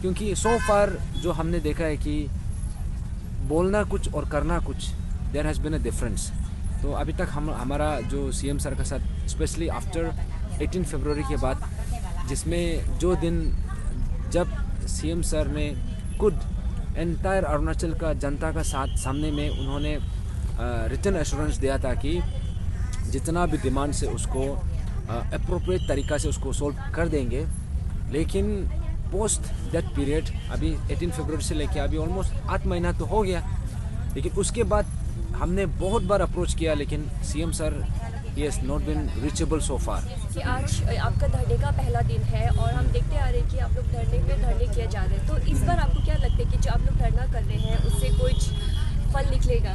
क्योंकि सो फार जो हमने देखा है कि बोलना कुछ और करना कुछ, there has been a difference. तो अभी तक हमारा जो सीएम सर के साथ स्पेशली आफ्टर 18 फरवरी के बाद, जिसमें जो दिन जब सीएम सर ने खुद एंटायर अरुणाचल का जनता का साथ सामने में उन्होंने रिटन एश्योरेंस दिया था कि जितना भी डिमांड से उसको अप्रोप्रिएट तरीक़ा से उसको सोल्व कर देंगे। लेकिन पोस्ट दैट पीरियड अभी 18 फरवरी से लेके अभी ऑलमोस्ट 8 महीना तो हो गया, लेकिन उसके बाद हमने बहुत बार अप्रोच किया, लेकिन CM sir he has not been reachable so far. कि आज आपका धरने का पहला दिन है और हम देखते आ रहे हैं कि आप लोग धरने किए जा रहे हैं, तो इस बार आपको क्या लगता है कि जो आप लोग धरना कर रहे हैं उससे कुछ फल निकलेगा?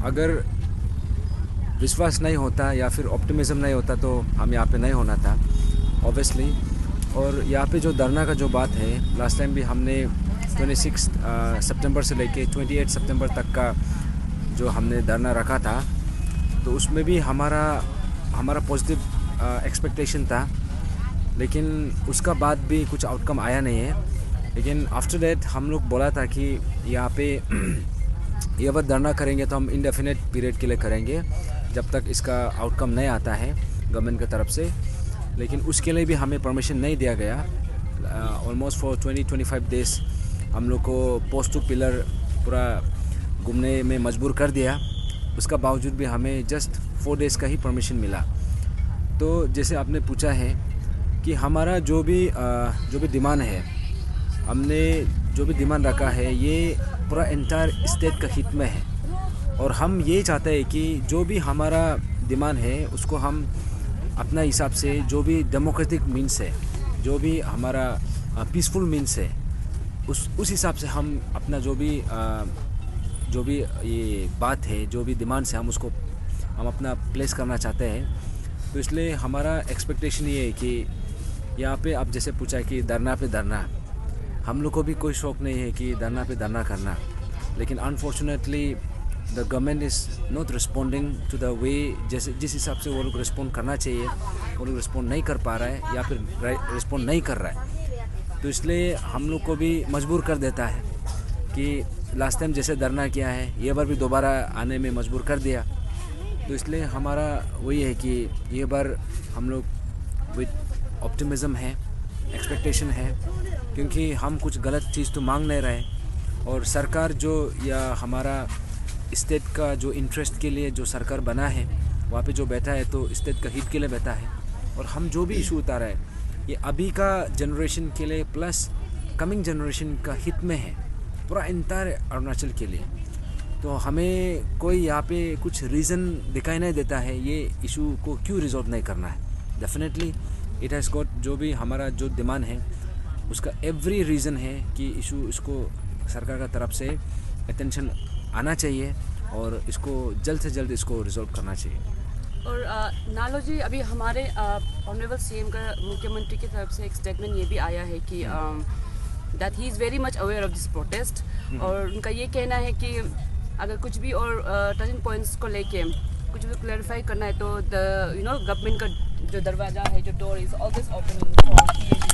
अगर विश्वास नहीं होता या फिर ऑप्टिमिज्म नहीं होता तो हम यहाँ पे नहीं होना था ऑब्वियसली। और यहाँ पे जो धरना का जो बात है, लास्ट टाइम भी हमने 26 सितंबर से लेके 28 सितंबर तक का जो हमने धरना रखा था, तो उसमें भी हमारा पॉजिटिव एक्सपेक्टेशन था, लेकिन उसका बाद भी कुछ आउटकम आया नहीं है। लेकिन आफ्टर दैट हम लोग बोला था कि यहाँ पे ये बार धरना करेंगे तो हम इंडेफिनेट पीरियड के लिए करेंगे जब तक इसका आउटकम नहीं आता है गवर्नमेंट की तरफ से। लेकिन उसके लिए भी हमें परमिशन नहीं दिया गया। ऑलमोस्ट फॉर 20-25 डेज हम लोग को पोस्ट टू पिलर पूरा घूमने में मजबूर कर दिया। उसका बावजूद भी हमें जस्ट 4 डेज़ का ही परमिशन मिला। तो जैसे आपने पूछा है कि हमारा जो भी डिमांड है, हमने जो भी डिमांड रखा है ये पूरा एंटायर स्टेट का हित में है। और हम ये चाहते हैं कि जो भी हमारा डिमांड है उसको हम अपना हिसाब से, जो भी डेमोक्रेटिक मीन्स है, जो भी हमारा पीसफुल मीन्स है, उस हिसाब से हम अपना जो भी ये बात है, जो भी डिमांड्स है, हम अपना प्लेस करना चाहते हैं। तो इसलिए हमारा एक्सपेक्टेशन ये है कि यहाँ पे आप जैसे पूछा है कि धरना पे धरना, हम लोग को भी कोई शौक़ नहीं है कि धरना पे धरना करना, लेकिन unfortunately the government is not responding to the way जिस हिसाब से वो लोग रिस्पॉन्ड करना चाहिए, वो लोग रिस्पॉन्ड नहीं कर पा रहा है या फिर रिस्पॉन्ड नहीं कर रहा है। तो इसलिए हम लोग को भी मजबूर कर देता है कि लास्ट टाइम जैसे धरना किया है ये बार भी दोबारा आने में मजबूर कर दिया। तो इसलिए हमारा वही है कि ये बार हम लोग विद ऑप्टिमिज़म है, एक्सपेक्टेशन है, क्योंकि हम कुछ गलत चीज़ तो मांग नहीं रहे। और सरकार जो या हमारा स्टेट का जो इंटरेस्ट के लिए जो सरकार बना है वहाँ पे जो बैठा है तो स्टेट का हित के लिए बैठा है। और हम जो भी इशू उतारा है ये अभी का जनरेशन के लिए प्लस कमिंग जनरेशन का हित में है, पूरा एंटायर अरुणाचल के लिए। तो हमें कोई यहाँ पे कुछ रीज़न दिखाई नहीं देता है ये इशू को क्यों रिजॉल्व नहीं करना है। डेफिनेटली इट हैज़ गॉट, जो भी हमारा जो डिमांड है उसका एवरी रीज़न है कि इशू इसको सरकार का तरफ से अटेंशन आना चाहिए और इसको जल्द से जल्द इसको रिजॉल्व करना चाहिए। और नालोजी, अभी हमारे ऑनरेबल सीएम का मुख्यमंत्री की तरफ से एक स्टेटमेंट ये भी आया है कि that he is very much aware of this protest. और उनका ये कहना है कि अगर कुछ भी और टर्निंग पॉइंट्स को लेके कुछ भी क्लैरिफाई करना है तो गवर्नमेंट का जो दरवाज़ा है, जो door is always open for PAG।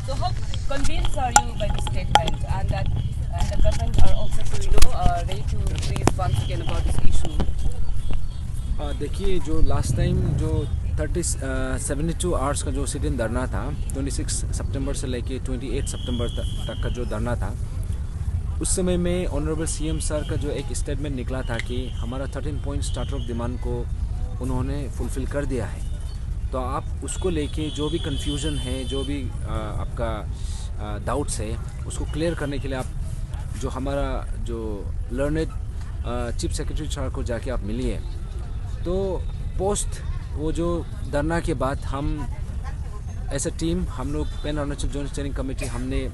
So how convinced are you by this statement and that the government are also ready to raise once again about this issue? देखिए, जो लास्ट टाइम जो 72 hours का जो sit in धरना था, 26 सितंबर से लेके 28 सितंबर तक का जो धरना था, उस समय में ऑनरेबल सीएम सर का जो एक स्टेटमेंट निकला था कि हमारा 13 पॉइंट स्टार्टर ऑफ डिमांड को उन्होंने फुलफ़िल कर दिया है। तो आप उसको लेके जो भी कन्फ्यूज़न है, जो भी आपका डाउट्स है, उसको क्लियर करने के लिए आप जो लर्नेड चीफ सेक्रेटरी सर को जाके आप मिलिए। तो पोस्ट वो जो धरना के बाद हम एज अ टीम, हम लोग pan Arunachal joint steering committee, हमने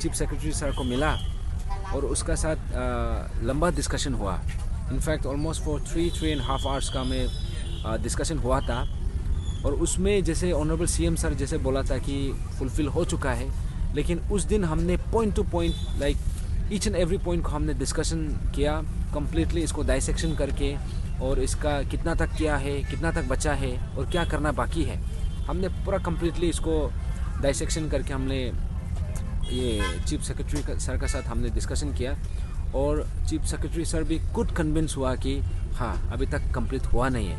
चीफ सेक्रेटरी सर को मिला और उसका साथ लंबा डिस्कशन हुआ। इनफैक्ट ऑलमोस्ट फॉर 3.5 आवर्स का में डिस्कशन हुआ था। और उसमें जैसे ऑनरेबल सीएम सर जैसे बोला था कि फुलफ़िल हो चुका है, लेकिन उस दिन हमने point two point, like each and every point को हमने डिस्कशन किया कम्प्लीटली, इसको डाइसेक्शन करके, और इसका कितना तक किया है, कितना तक बचा है और क्या करना बाकी है, हमने पूरा कम्प्लीटली इसको डाइसेक्शन करके हमने ये चीफ सेक्रेटरी सर का साथ हमने डिस्कशन किया, और चीफ सेक्रेटरी सर भी खुद कन्विंस हुआ कि हाँ अभी तक कंप्लीट हुआ नहीं है।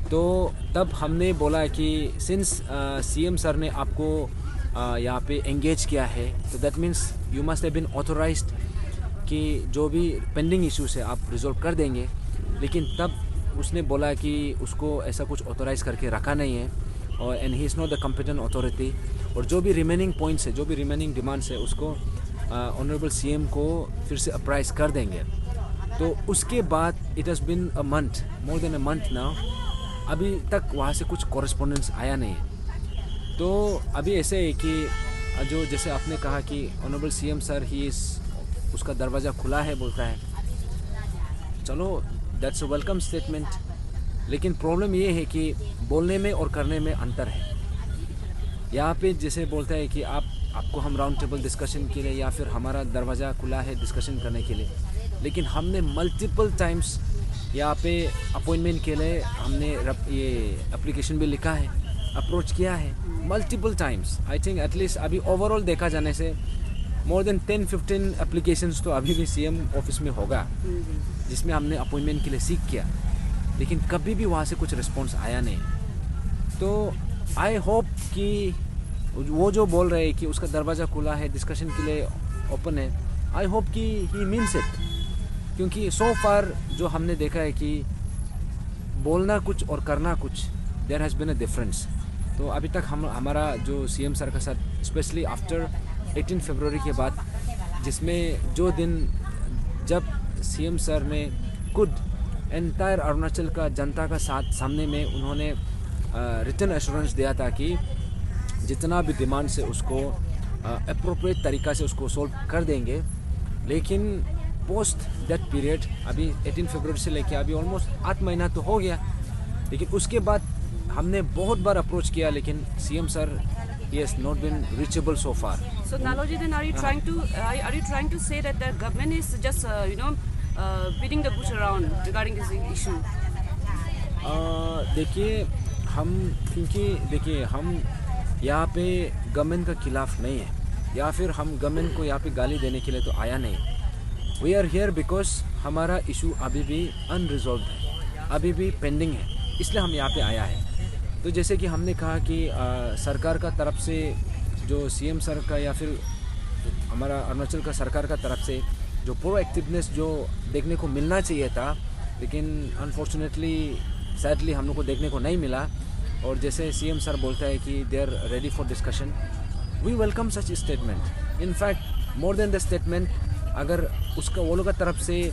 तो तब हमने बोला कि सिंस सीएम सर ने आपको यहाँ पे एंगेज किया है, तो that means you must have been authorised कि जो भी पेंडिंग इश्यूज है आप रिजॉल्व कर देंगे। लेकिन तब उसने बोला कि उसको ऐसा कुछ ऑथोराइज करके रखा नहीं है, और and he is not the competent authority, और जो भी रिमेनिंग पॉइंट्स है, जो भी रिमेनिंग डिमांड्स है, उसको ऑनरेबल सीएम को फिर से अप्राइज कर देंगे। तो उसके बाद it has been a month, more than a month now, अभी तक वहाँ से कुछ कॉरेस्पॉन्डेंस आया नहीं है। तो अभी ऐसे है कि जो जैसे आपने कहा कि honourable CM sir he is, उसका दरवाज़ा खुला है बोलता है, चलो दैट्स अ वेलकम स्टेटमेंट। लेकिन प्रॉब्लम ये है कि बोलने में और करने में अंतर है। यहाँ पे जैसे बोलता है कि आपको हम राउंड टेबल डिस्कशन के लिए, या फिर हमारा दरवाज़ा खुला है डिस्कशन करने के लिए, लेकिन हमने मल्टीपल टाइम्स यहाँ पे अपॉइंटमेंट के लिए हमने ये एप्लीकेशन भी लिखा है, अप्रोच किया है multiple times. I think at least अभी ओवरऑल देखा जाने से मोर देन 10-15 एप्लीकेशंस तो अभी भी सीएम ऑफिस में होगा, जिसमें हमने अपॉइंटमेंट के लिए सीख किया, लेकिन कभी भी वहाँ से कुछ रिस्पॉन्स आया नहीं। तो आई होप कि वो जो बोल रहे हैं कि उसका दरवाज़ा खुला है, डिस्कशन के लिए ओपन है, आई होप कि ही मीन्स इट। क्योंकि सो फार जो हमने देखा है कि बोलना कुछ और करना कुछ, there has been a difference. तो अभी तक हमारा जो सीएम सर का साथ, स्पेशली आफ्टर 18 फरवरी के बाद, जिसमें जो दिन जब सीएम सर ने खुद एंटायर अरुणाचल का जनता का साथ सामने में उन्होंने रिटन एश्योरेंस दिया था कि जितना भी डिमांड से उसको अप्रोप्रिएट तरीक़ा से उसको सॉल्व कर देंगे। लेकिन पोस्ट दैट पीरियड, अभी 18 फरवरी से लेके अभी ऑलमोस्ट 8 महीना तो हो गया, लेकिन उसके बाद हमने बहुत बार अप्रोच किया, लेकिन CM sir he has not been reachable so far. So Naloji, then are you trying to say that the government is just beating the bush around regarding this issue? देखिए हम यहाँ पे गवर्नमेंट का खिलाफ नहीं है, या फिर हम गवर्नमेंट को यहाँ पे गाली देने के लिए तो आया नहीं। वी आर हियर बिकॉज हमारा इशू अभी भी अनरिजॉल्व है, अभी भी पेंडिंग है, इसलिए हम यहाँ पे आया है। तो जैसे कि हमने कहा कि सरकार का तरफ से, जो सीएम सर का या फिर हमारा अरुणाचल का सरकार का तरफ से जो प्रोएक्टिवनेस जो देखने को मिलना चाहिए था, लेकिन अनफॉर्चुनेटली सैडली हम लोग को देखने को नहीं मिला। और जैसे सीएम सर बोलता है कि they are ready for discussion, we welcome such statement. In fact more than the statement, अगर उसका वो लोग का तरफ से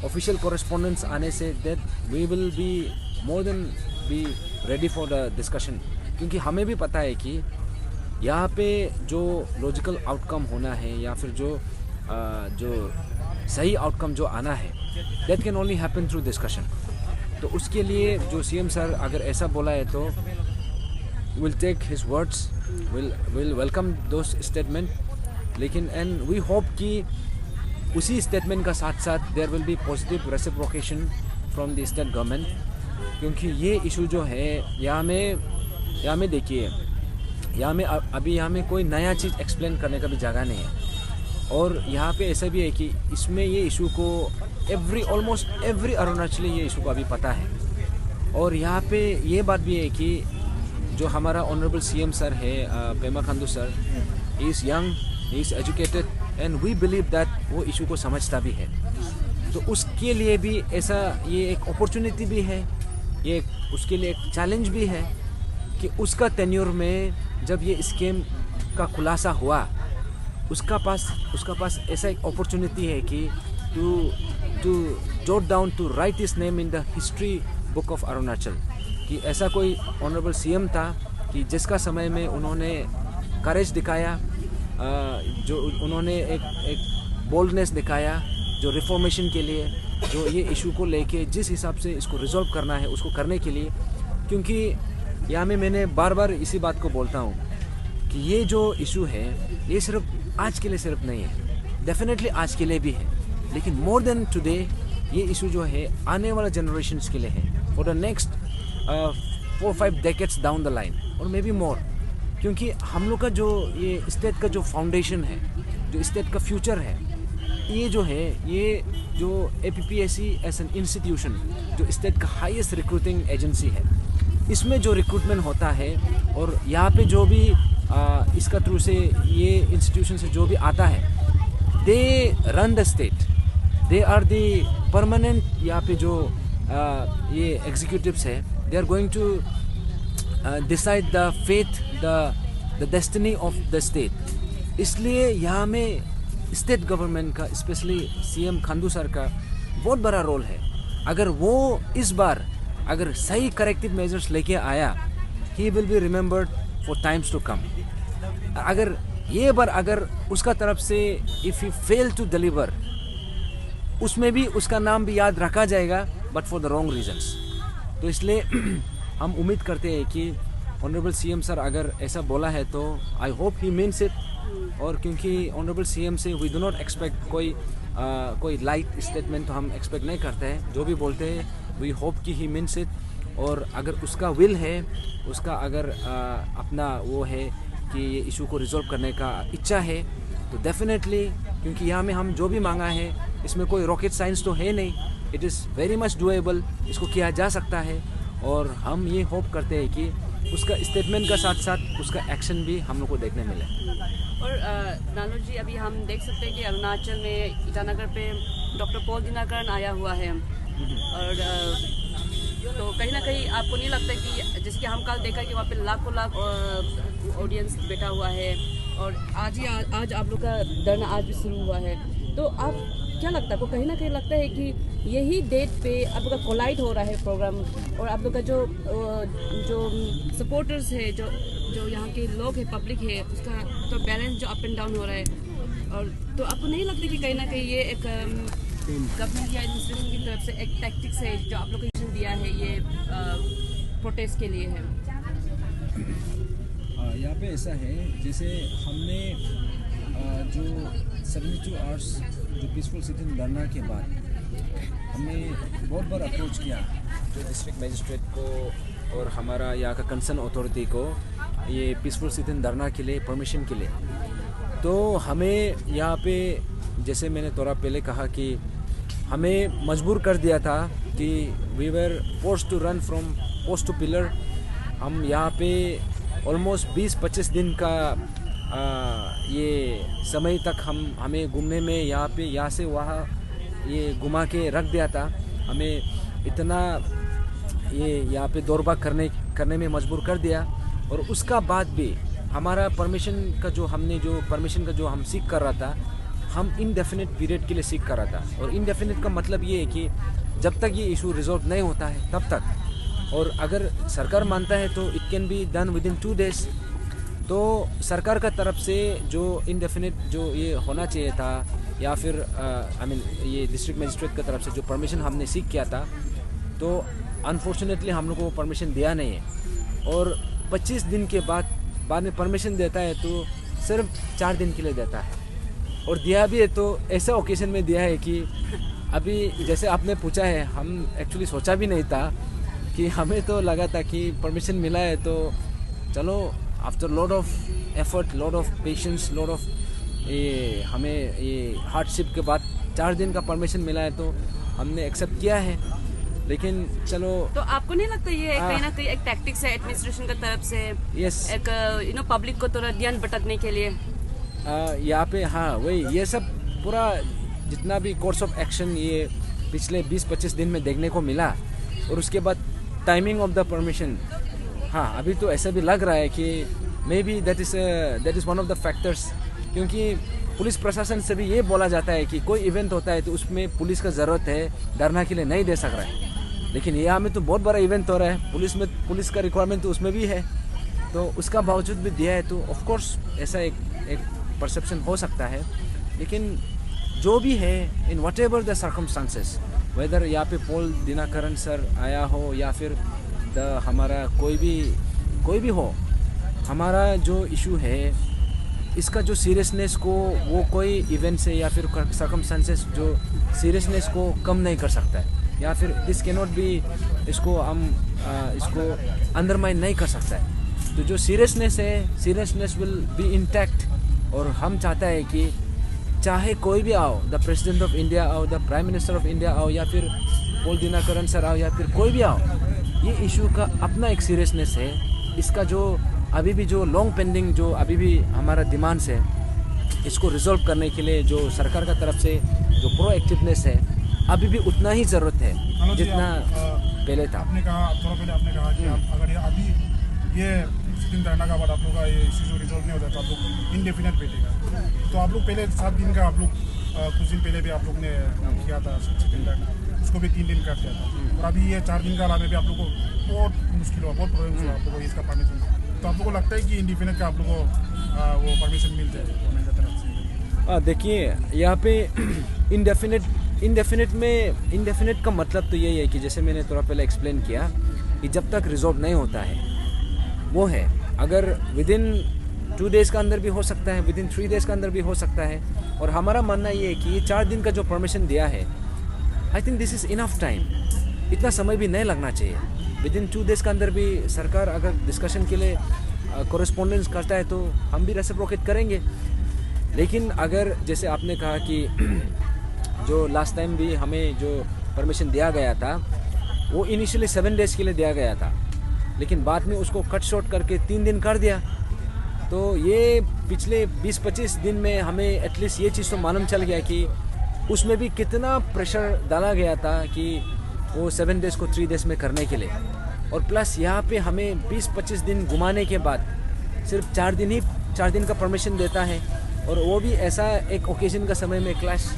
ऑफिशियल कॉरेस्पॉन्डेंस आने से, that we will be more than be ready for the discussion. क्योंकि हमें भी पता है कि यहाँ पे जो लॉजिकल आउटकम होना है, या फिर जो सही आउटकम जो आना है, that can only happen through discussion. तो उसके लिए जो सीएम सर अगर ऐसा बोला है तो will take his words, will welcome those statement. लेकिन एंड वी होप कि उसी स्टेटमेंट का साथ साथ there will be positive reciprocation from the state government. क्योंकि ये इशू जो है यहाँ में देखिए, यहाँ में कोई नया चीज़ एक्सप्लेन करने का भी जगह नहीं है। और यहाँ पे ऐसा भी है कि इसमें ये इशू को ऑलमोस्ट एवरी अरुणाचली ये इशू को अभी पता है। और यहाँ पे ये बात भी है कि जो हमारा ऑनरेबल सीएम सर है, Pema Khandu sir, he is young, he is educated, and we believe that वो इशू को समझता भी है। तो उसके लिए भी ऐसा, ये एक अपॉर्चुनिटी भी है, ये उसके लिए एक चैलेंज भी है कि उसका टेन्योर में जब ये स्कीम का खुलासा हुआ, उसका पास ऐसा एक अपॉर्चुनिटी है कि to jot down, to write his name in the history book of Arunachal, कि ऐसा कोई ऑनरेबल सीएम था कि जिसका समय में उन्होंने करेज दिखाया, जो उन्होंने एक बोल्डनेस दिखाया जो रिफॉर्मेशन के लिए, जो ये इशू को लेके जिस हिसाब से इसको रिजॉल्व करना है उसको करने के लिए। क्योंकि यहाँ में मैंने बार बार इसी बात को बोलता हूँ कि ये जो इशू है ये सिर्फ आज के लिए सिर्फ नहीं है, डेफिनेटली आज के लिए भी है, लेकिन मोर देन टुडे ये इशू जो है आने वाले जनरेशन्स के लिए है, for the next 4-5 decades down the line, और मे बी मोर। क्योंकि हम लोग का जो ये स्टेट का जो फाउंडेशन है, जो स्टेट का फ्यूचर है, ये जो है, ये जो APPSC एज एन इंस्टीट्यूशन जो स्टेट का हाईएस्ट रिक्रूटिंग एजेंसी है, इसमें जो रिक्रूटमेंट होता है और यहाँ पे जो भी इसका थ्रू से ये इंस्टीट्यूशन से जो भी आता है, they run the state, they are the permanent यहाँ पे जो ये एग्जीक्यूटिव्स है, they are going to decide the faith, the destiny of the state. इसलिए यहाँ में स्टेट गवर्नमेंट का, स्पेशली CM खांडू सर का बहुत बड़ा रोल है। अगर वो इस बार अगर सही करेक्टिव मेजर्स लेके आया, he will be remembered for times to come. अगर ये बार अगर उसका तरफ से if he fail to deliver, उसमें भी उसका नाम भी याद रखा जाएगा, but for the wrong reasons. तो इसलिए हम उम्मीद करते हैं कि ऑनरेबल CM सर अगर ऐसा बोला है तो I hope he means it. और क्योंकि ऑनरेबल CM से वी डू नॉट एक्सपेक्ट कोई लाइट स्टेटमेंट, तो हम एक्सपेक्ट नहीं करते हैं। जो भी बोलते हैं वी होप कि ही मीन्स इट। और अगर उसका विल है, उसका अगर अपना वो है कि ये इशू को रिजॉल्व करने का इच्छा है, तो डेफिनेटली, क्योंकि यहाँ में हम जो भी मांगा है इसमें कोई रॉकेट साइंस तो है नहीं, it is very much doable, इसको किया जा सकता है। और हम ये होप करते हैं कि उसका स्टेटमेंट का साथ साथ उसका एक्शन भी हम लोग को देखने मिले। और नानो जी, अभी हम देख सकते हैं कि अरुणाचल में ईटानगर पे डॉक्टर पॉल दिनाकरन आया हुआ है। और तो कहीं ना कहीं आपको नहीं लगता कि जैसे कि हम कल देखा कि वहाँ पे लाखों लाख ऑडियंस बैठा हुआ है, और आज आप लोग का धरना आज भी शुरू हुआ है, तो आप क्या लगता है आपको? कहीं ना कहीं लगता है कि यही डेट पे आप लोग का कोलाइड हो रहा है प्रोग्राम, और आप लोग का जो सपोर्टर्स है, जो यहाँ के लोग हैं, पब्लिक है, उसका तो बैलेंस जो अप एंड डाउन हो रहा है। और तो आपको नहीं लगता कि कहीं ना कहीं ये एक गवर्नमेंट या एडमिनिस्ट्रेशन की तरफ से एक टैक्टिक्स है जो आप लोग को दिया है, ये प्रोटेस्ट के लिए है? यहाँ पे ऐसा है, जैसे हमने जो 72 आवर्स जो पीसफुल सिटिंग धरना के बाद हमने बहुत बार अप्रोच किया जो डिस्ट्रिक्ट मजिस्ट्रेट को और हमारा यहाँ का कंसर्न अथॉरिटी को, ये पीसफुल सिटिंग धरना के लिए परमिशन के लिए। तो हमें यहाँ पे, जैसे मैंने थोड़ा पहले कहा कि हमें मजबूर कर दिया था कि we were forced to run from post to pillar. हम यहाँ पे ऑलमोस्ट 20-25 दिन का ये समय तक हमें घूमने में यहाँ से वहाँ ये घुमा के रख दिया था। हमें इतना ये यहाँ पे दौड़ भाग करने में मजबूर कर दिया। और उसका बाद भी हमारा परमिशन का जो हम सीख कर रहा था, हम इनडेफिनिट पीरियड के लिए सीख कर रहा था। और इनडेफिनिट का मतलब ये है कि जब तक ये इशू रिजॉल्व नहीं होता है तब तक। और अगर सरकार मानता है तो it can be done with in 2 days। तो सरकार का तरफ से जो इनडेफिनिट जो ये होना चाहिए था, या फिर ये डिस्ट्रिक्ट मजिस्ट्रेट की तरफ से जो परमिशन हमने सीख किया था, तो अनफॉर्चुनेटली हम लोग को परमिशन दिया नहीं है। और 25 दिन के बाद में परमिशन देता है तो सिर्फ 4 दिन के लिए देता है। और दिया भी है तो ऐसा ओकेजन में दिया है कि अभी जैसे आपने पूछा है, हम एक्चुअली सोचा भी नहीं था कि हमें तो लगा था कि परमिशन मिला है तो चलो, after lot of effort, lot of patience, lot of ये हमें ये हार्डशिप के बाद 4 दिन का परमिशन मिला है तो हमने एक्सेप्ट किया है। लेकिन चलो, तो आपको नहीं लगता ये कहीं ना कहीं एक टैक्टिक्स है एडमिनिस्ट्रेशन की तरफ से? यस, एक पब्लिक को थोड़ा ध्यान भटकने के लिए यहाँ पे, हाँ वही, ये सब पूरा जितना भी कोर्स ऑफ एक्शन ये पिछले 20-25 दिन में देखने को मिला। और उसके बाद टाइमिंग ऑफ द परमिशन, हाँ अभी तो ऐसा भी लग रहा है कि may be that is one of the factors. क्योंकि पुलिस प्रशासन से भी ये बोला जाता है कि कोई इवेंट होता है तो उसमें पुलिस का ज़रूरत है, धरना के लिए नहीं दे सक रहा है। लेकिन यहाँ में तो बहुत बड़ा इवेंट हो रहा है, पुलिस का रिक्वायरमेंट तो उसमें भी है, तो उसका बावजूद भी दिया है। तो ऑफ कोर्स ऐसा एक परसेप्शन हो सकता है। लेकिन जो भी है, in whatever the circumstances, whether यहाँ पे पॉल दिनाकरन सर आया हो या फिर हमारा कोई भी हो, हमारा जो इशू है इसका जो सीरियसनेस को वो कोई इवेंट से या फिर सर्कमस्टांसेस जो सीरियसनेस को कम नहीं कर सकता है, या फिर दिस कैन नॉट बी, इसको अंडरमाइन नहीं कर सकता है। तो जो सीरियसनेस है, सीरियसनेस विल बी इंटैक्ट। और हम चाहता है कि चाहे कोई भी आओ, द प्रेसिडेंट ऑफ इंडिया आओ, the prime minister of India आओ, या फिर पोल दिनाकरन सर आओ, या फिर कोई भी आओ, ये इशू का अपना एक सीरियसनेस है। इसका जो अभी भी जो लॉन्ग पेंडिंग जो अभी भी हमारा डिमांड्स है, इसको रिजॉल्व करने के लिए जो सरकार का तरफ से जो प्रोएक्टिवनेस है, अभी भी उतना ही ज़रूरत है जितना पहले था। आपने कहा थोड़ा पहले आपने कहा कि अगर ये अभी ये दिन धरना का बाद आप लोग का ये इशू रिजॉल्व नहीं होता तो आप लोग इंडेफिनेट बैठेगा। तो आप लोग पहले 7 दिन का आप लोग कुछ दिन पहले भी आप लोग ने किया था दिन धरना, उसको भी 3 दिन कर दिया था। और अभी ये 4 दिन का लाने में आप लोग को बहुत मुश्किल हुआ, बहुत प्रॉब्लम हुआ आप लोग को इसका परमिशन। तो आप लोग को लगता है कि इंडेफिनेट का आप लोग को वो परमिशन मिल जाए गवर्नमेंट की तरफ से? देखिए यहाँ पे इंडेफिनेट का मतलब तो यही है कि जैसे मैंने थोड़ा पहले एक्सप्लेन किया कि जब तक रिजॉल्व नहीं होता है वो है। अगर विद इन 2 डेज़ का अंदर भी हो सकता है, विद इन 3 डेज़ का अंदर भी हो सकता है। और हमारा मानना ये है कि ये 4 दिन का जो परमिशन दिया है, I think this is enough time. इतना समय भी नहीं लगना चाहिए। विद इन 2 डेज़ का अंदर भी सरकार अगर डिस्कशन के लिए कोरेस्पोंडेंस करता है तो हम भी रेसिप्रोकेट करेंगे। लेकिन अगर जैसे आपने कहा कि जो लास्ट टाइम भी हमें जो परमिशन दिया गया था वो इनिशियली 7 डेज़ के लिए दिया गया था, लेकिन बाद में उसको कट शॉर्ट करके 3 दिन कर दिया। तो ये पिछले 20-25 दिन में हमें एटलीस्ट ये चीज़ तो मालूम चल गया कि उसमें भी कितना प्रेशर डाला गया था कि वो 7 डेज़ को 3 डेज़ में करने के लिए। और प्लस यहाँ पे हमें 20-25 दिन घुमाने के बाद सिर्फ 4 दिन का परमिशन देता है। और वो भी ऐसा एक ओकेजन का समय में clash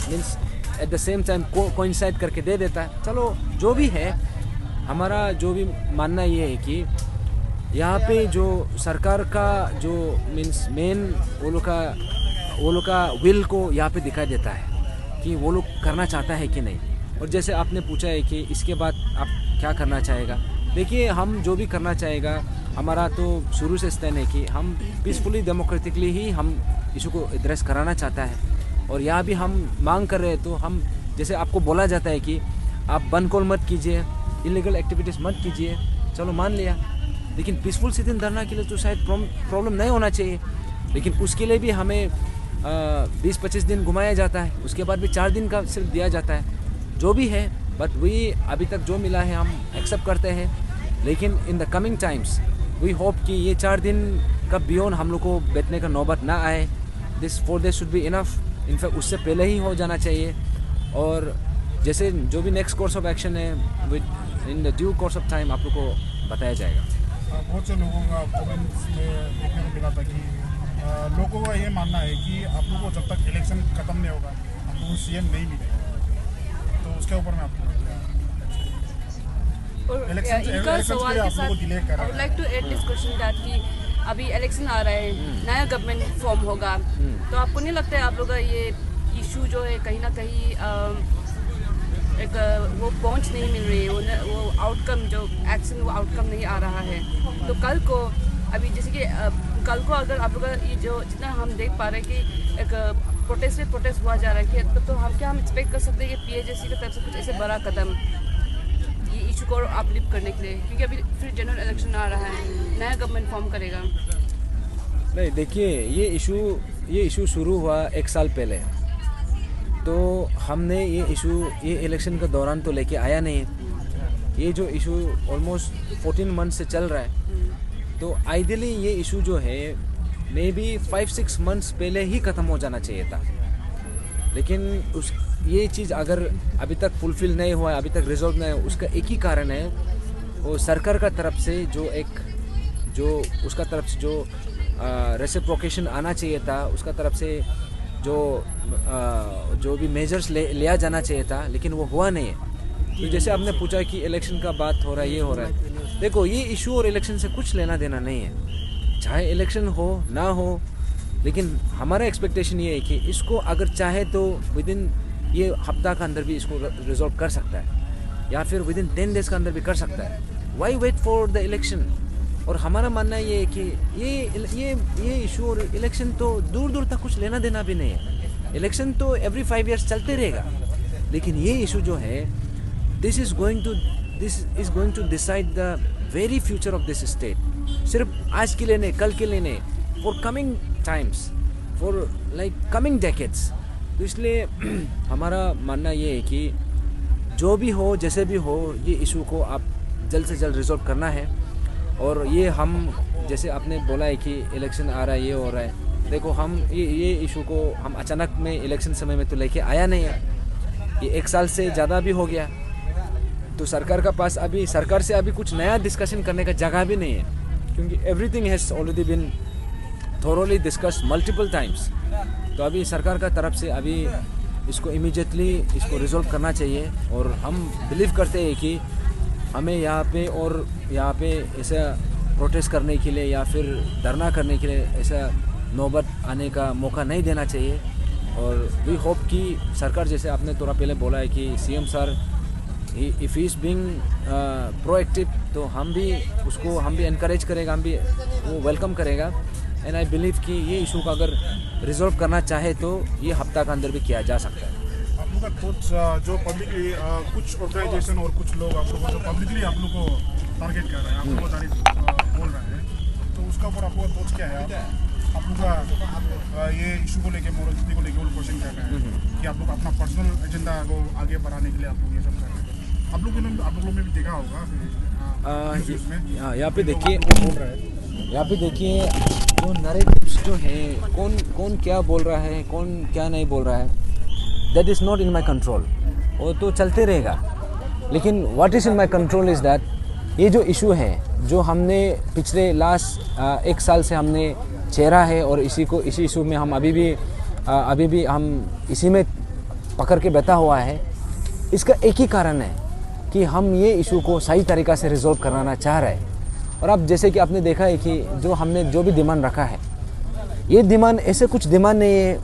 means at the same time coincide करके दे देता है। चलो जो भी है, हमारा जो भी मानना ये है कि यहाँ पे जो सरकार का जो मीन्स मेन वो लोग का विल को यहाँ पे दिखाई देता है कि वो लोग करना चाहता है कि नहीं। और जैसे आपने पूछा है कि इसके बाद आप क्या करना चाहेगा, देखिए हम जो भी करना चाहेगा, हमारा तो शुरू से स्टैंड है कि हम पीसफुली डेमोक्रेटिकली ही हम इशू को एड्रेस कराना चाहता है। और यहाँ भी हम मांग कर रहे हैं तो हम जैसे आपको बोला जाता है कि आप बंद कॉल मत कीजिए, इलीगल एक्टिविटीज़ मत कीजिए, चलो मान लिया। लेकिन पीसफुल सिटिंग धरना के लिए तो शायद प्रॉब्लम नहीं होना चाहिए। लेकिन उसके लिए भी हमें 20-25 दिन घुमाया जाता है, उसके बाद भी 4 दिन का सिर्फ दिया जाता है। जो भी है, बट वही अभी तक जो मिला है हम एक्सेप्ट करते हैं। लेकिन in the coming times we hope कि ये 4 दिन का बियॉन्ड हम लोग को बैठने का नौबत ना आए। This 4 days should be enough. In fact उससे पहले ही हो जाना चाहिए। और जैसे जो भी नेक्स्ट कोर्स ऑफ एक्शन है with in the due course of time आप लोग को बताया जाएगा। बहुत से लोगों का कमेंट्स में देखने को मिला था कि लोगों का ये मानना है कि आप लोगों को जब तक इलेक्शन खत्म नहीं होगा आप लोगों को सीएम नहीं मिलेगा। तो उसके ऊपर मैं आपको इनका सवाल के साथ I would like to add this question that कि अभी इलेक्शन आ रहा है, नया गवर्नमेंट फॉर्म होगा, तो आपको नहीं लगता है आप लोग का ये इशू जो है कहीं ना कहीं एक वो पहुंच नहीं मिल रही है, वो आउटकम जो एक्शन वो आउटकम नहीं आ रहा है। तो कल को अभी जैसे कि कल को अगर आप लोग का ये जो जितना हम देख पा रहे हैं कि एक प्रोटेस्ट हुआ जा रहा है कि तो हम एक्सपेक्ट कर सकते हैं कि पीएचएससी की तरफ से कुछ ऐसे बड़ा कदम ये इशू को अपलिफ्ट करने के लिए, क्योंकि अभी फिर जनरल इलेक्शन आ रहा है, नया गवर्नमेंट फॉर्म करेगा। नहीं, देखिए ये इशू शुरू हुआ 1 साल पहले, तो हमने ये इलेक्शन के दौरान तो लेके आया नहीं। ये जो इशू ऑलमोस्ट 14 मंथ से चल रहा है, तो आइडियली ये इशू जो है मे बी 5-6 मंथ्स पहले ही ख़त्म हो जाना चाहिए था। लेकिन ये चीज़ अगर अभी तक फुलफिल नहीं हुआ है, अभी तक रिजॉल्व नहीं हुआ, उसका एक ही कारण है, वो सरकार का तरफ से उसका तरफ से जो रेसिप्रोकेशन आना चाहिए था, उसका तरफ से जो भी मेजर्स लिया जाना चाहिए था, लेकिन वो हुआ नहीं है। तो जैसे आपने पूछा कि इलेक्शन का बात हो रहा है, ये हो रहा है, देखो ये इशू और इलेक्शन से कुछ लेना देना नहीं है। चाहे इलेक्शन हो ना हो, लेकिन हमारा एक्सपेक्टेशन ये है कि इसको अगर चाहे तो विद इन ये हफ्ता का अंदर भी इसको रिजॉल्व कर सकता है, या फिर विद इन 10 days का अंदर भी कर सकता है। Why wait for the election? और हमारा मानना ये है कि ये इशू और इलेक्शन तो दूर दूर तक कुछ लेना देना भी नहीं है। इलेक्शन तो एवरी 5 years चलते रहेगा, लेकिन ये इशू जो है this is going to decide the very future of this state. सिर्फ आज के लिए नहीं, कल के लिए नहीं, for coming times, for like coming decades. तो इसलिए हमारा मानना ये है कि जो भी हो, जैसे भी हो, ये इशू को आप जल्द से जल्द रिजॉल्व करना है। और ये हम, जैसे आपने बोला है कि इलेक्शन आ रहा है, ये हो रहा है, देखो हम ये इशू को हम अचानक में इलेक्शन समय में तो लेके आया नहीं है, ये 1 साल से ज़्यादा भी हो गया। तो सरकार का पास अभी, सरकार से अभी कुछ नया डिस्कशन करने का जगह भी नहीं है, क्योंकि everything has already been thoroughly discuss multiple times. तो अभी सरकार का तरफ से अभी इसको इमीडिएटली इसको रिजॉल्व करना चाहिए। और हम बिलीव करते हैं कि हमें यहाँ पे ऐसा प्रोटेस्ट करने के लिए या फिर धरना करने के लिए ऐसा नौबत आने का मौका नहीं देना चाहिए। और वी होप कि सरकार, जैसे आपने थोड़ा पहले बोला है कि CM sir if he is being proactive, तो हम भी इनकरेज करेगा, हम भी वो वेलकम करेगा। एंड आई बिलीव कि ये इशू का अगर रिजॉल्व करना चाहे तो ये हफ्ता का अंदर भी किया जा सकता है। आप लोग का थॉट्स जो पब्लिकली कुछ ऑर्गेनाइजेशन और कुछ लोग आप लोगों को जो पब्लिकली आप लोग को टारगेट कर रहे हैं, आप लोगों को तारीफ बोल रहे हैं, तो उसका ऊपर आप लोग का थॉट्स क्या है? आप लोग का ये इशू को लेके, मोरलिटी को लेके वो क्वेश्चन कर रहे हैं कि आप लोग अपना पर्सनल एजेंडा को आगे बढ़ाने के लिए आप लोग ये सब कर रहे हैं। आप लोगों ने भी देखा होगा यहाँ पे देखिए जो नैरेटिव्स जो हैं, कौन क्या बोल रहा है, कौन क्या नहीं बोल रहा है, that is not in my control. वो तो चलते रहेगा। लेकिन what is in my control is that ये जो इशू है, जो हमने पिछले लास्ट 1 साल से हमने चेहरा है, और इसी इशू में हम अभी भी हम इसी में पकड़ के बैठा हुआ है। इसका एक ही कारण है कि हम ये इशू को सही तरीक़ा से रिजॉल्व कराना चाह रहे हैं। और अब जैसे कि आपने देखा है कि हमने जो भी डिमांड रखा है, ये डिमांड ऐसे कुछ डिमांड नहीं है,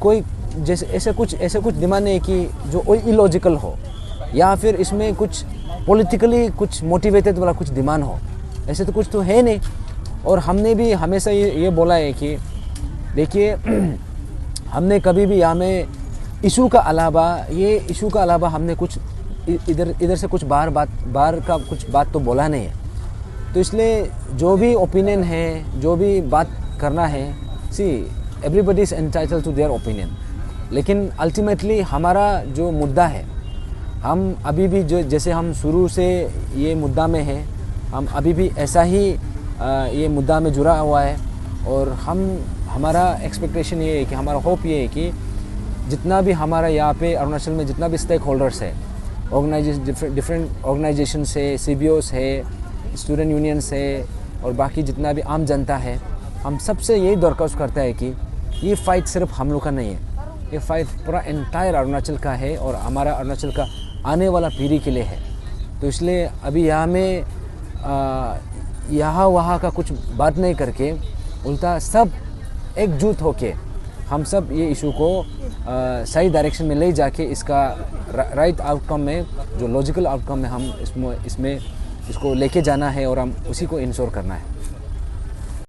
कोई जैसे ऐसे कुछ डिमांड नहीं है कि जो इलॉजिकल हो, या फिर इसमें कुछ पॉलिटिकली कुछ मोटिवेटेड वाला कुछ डिमांड हो, ऐसे तो कुछ तो है नहीं। और हमने भी हमेशा ये बोला है कि देखिए हमने कभी भी यहाँ में इशू का अलावा हमने कुछ इधर से कुछ बाहर का कुछ बात तो बोला नहीं है। तो इसलिए जो भी ओपिनियन है, जो भी बात करना है, see everybody is entitled to their opinion. लेकिन अल्टीमेटली हमारा जो मुद्दा है, हम अभी भी जैसे हम शुरू से ये मुद्दा में हैं, हम अभी भी ऐसा ही ये मुद्दा में जुड़ा हुआ है। और हमारा एक्सपेक्टेशन ये है कि, हमारा होप ये है कि जितना भी हमारा यहाँ पे अरुणाचल में जितना भी स्टेक होल्डर्स है, डिफरेंट ऑर्गेनाइजेशन है, CBOs है, स्टूडेंट यूनियंस है, और बाकी जितना भी आम जनता है, हम सबसे यही दरख्वास्त करता है कि ये फ़ाइट सिर्फ हम लोग का नहीं है, ये फ़ाइट पूरा एंटायर अरुणाचल का है, और हमारा अरुणाचल का आने वाला पीढ़ी के लिए है। तो इसलिए अभी यहाँ में यहाँ वहाँ का कुछ बात नहीं करके, उल्टा सब एकजुट होके हम सब ये इशू को सही डायरेक्शन में ले जाके इसका राइट आउटकम में, जो लॉजिकल आउटकम में हम इसमें इसको लेके जाना है, और हम उसी को इंश्योर करना है।